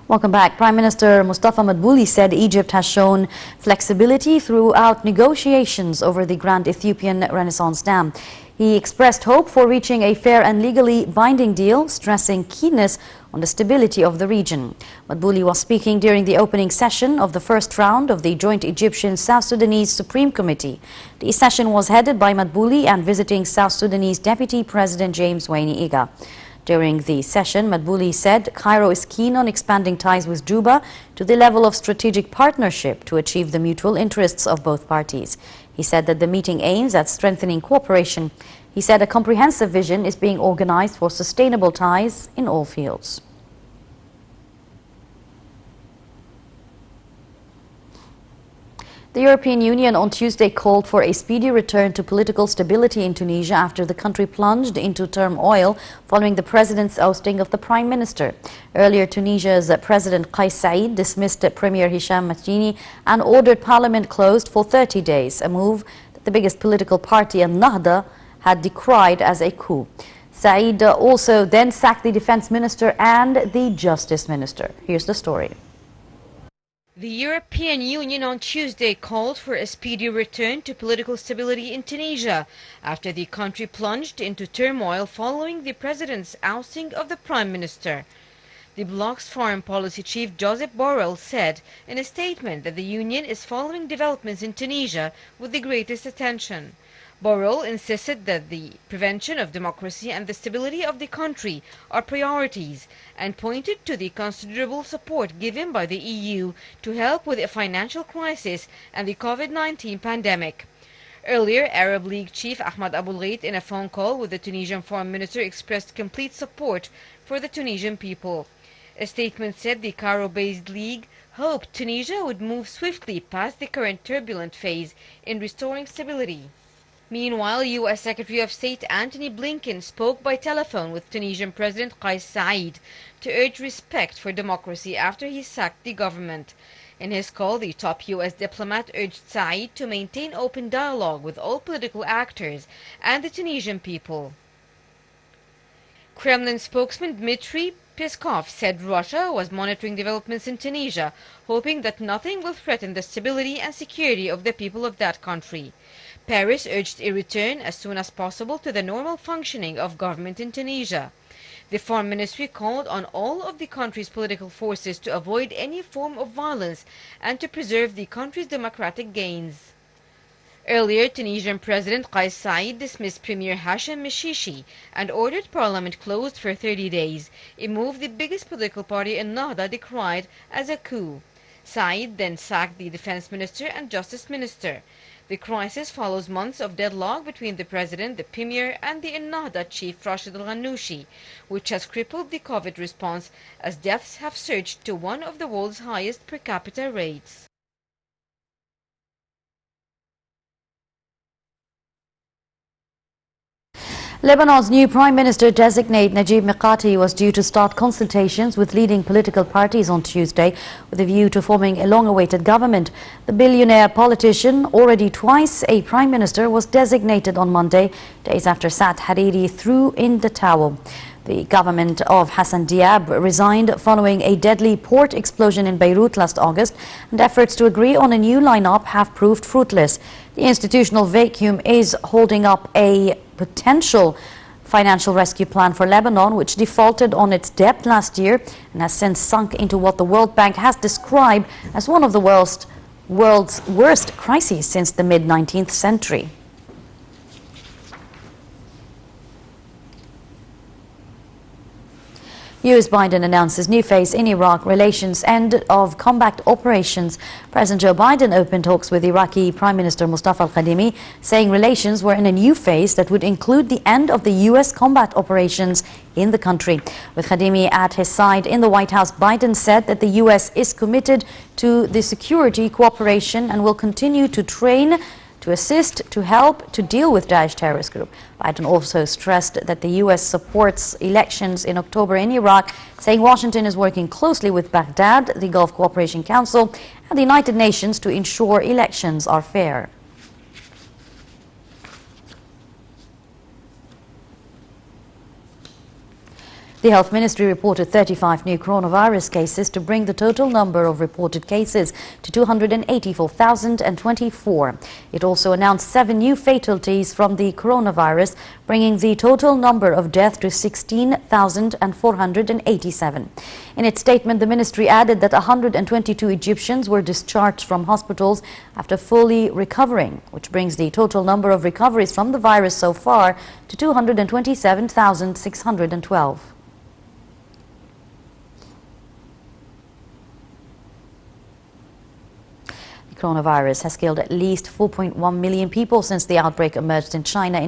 Welcome back. Prime Minister Mustafa Madbouli said Egypt has shown flexibility throughout negotiations over the Grand Ethiopian Renaissance Dam. He expressed hope for reaching a fair and legally binding deal, stressing keenness on the stability of the region. Madbouli was speaking during the opening session of the first round of the joint Egyptian-South Sudanese Supreme Committee. The session was headed by Madbouli and visiting South Sudanese Deputy President James Wayne Iga. During the session, Madbouli said Cairo is keen on expanding ties with Juba to the level of strategic partnership to achieve the mutual interests of both parties. He said that the meeting aims at strengthening cooperation. He said a comprehensive vision is being organized for sustainable ties in all fields. The European Union on Tuesday called for a speedy return to political stability in Tunisia after the country plunged into turmoil following the president's ousting of the prime minister. Earlier, Tunisia's President Kais Saied dismissed Premier Hisham Machini and ordered parliament closed for 30 days, a move that the biggest political party, Ennahda, had decried as a coup. Saied also then sacked the defense minister and the justice minister. Here's the story. The European Union on Tuesday called for a speedy return to political stability in Tunisia after the country plunged into turmoil following the president's ousting of the prime minister. The bloc's foreign policy chief Josep Borrell said in a statement that the Union is following developments in Tunisia with the greatest attention. Borrell insisted that the prevention of democracy and the stability of the country are priorities and pointed to the considerable support given by the EU to help with a financial crisis and the COVID-19 pandemic. Earlier, Arab League chief Ahmad Aboul Gheit, in a phone call with the Tunisian foreign minister, expressed complete support for the Tunisian people. A statement said the Cairo-based league hoped Tunisia would move swiftly past the current turbulent phase in restoring stability. Meanwhile, U.S. Secretary of State Antony Blinken spoke by telephone with Tunisian President Kais Saied to urge respect for democracy after he sacked the government. In his call, the top U.S. diplomat urged Saied to maintain open dialogue with all political actors and the Tunisian people. Kremlin spokesman Dmitry Peskov said Russia was monitoring developments in Tunisia, hoping that nothing will threaten the stability and security of the people of that country. Paris urged a return as soon as possible to the normal functioning of government in Tunisia. The Foreign Ministry called on all of the country's political forces to avoid any form of violence and to preserve the country's democratic gains. Earlier, Tunisian President Kais Saied dismissed Premier Hashim Meshishi and ordered parliament closed for 30 days, a move the biggest political party Ennahda decried as a coup. Saied then sacked the defense minister and justice minister. The crisis follows months of deadlock between the president, the premier, and the Ennahda chief Rashid al-Ghannouchi, which has crippled the COVID response as deaths have surged to one of the world's highest per capita rates. Lebanon's new Prime Minister-designate Najib Mikati was due to start consultations with leading political parties on Tuesday with a view to forming a long-awaited government. The billionaire politician, already twice a Prime Minister, was designated on Monday, days after Saad Hariri threw in the towel. The government of Hassan Diab resigned following a deadly port explosion in Beirut last August, and efforts to agree on a new lineup have proved fruitless. The institutional vacuum is holding up a potential financial rescue plan for Lebanon, which defaulted on its debt last year and has since sunk into what the World Bank has described as one of the world's worst crises since the mid-19th century. U.S. Biden announces new phase in Iraq relations, end of combat operations. President Joe Biden opened talks with Iraqi Prime Minister Mustafa al-Kadhimi, saying relations were in a new phase that would include the end of the U.S. combat operations in the country. With Kadhimi at his side in the White House, Biden said that the U.S. is committed to the security cooperation and will continue to train, to assist, to help, to deal with Daesh terrorist group. Biden also stressed that the U.S. supports elections in October in Iraq, saying Washington is working closely with Baghdad, the Gulf Cooperation Council, and the United Nations to ensure elections are fair. The Health Ministry reported 35 new coronavirus cases to bring the total number of reported cases to 284,024. It also announced 7 new fatalities from the coronavirus, bringing the total number of deaths to 16,487. In its statement, the ministry added that 122 Egyptians were discharged from hospitals after fully recovering, which brings the total number of recoveries from the virus so far to 227,612. Coronavirus has killed at least 4.1 million people since the outbreak emerged in China in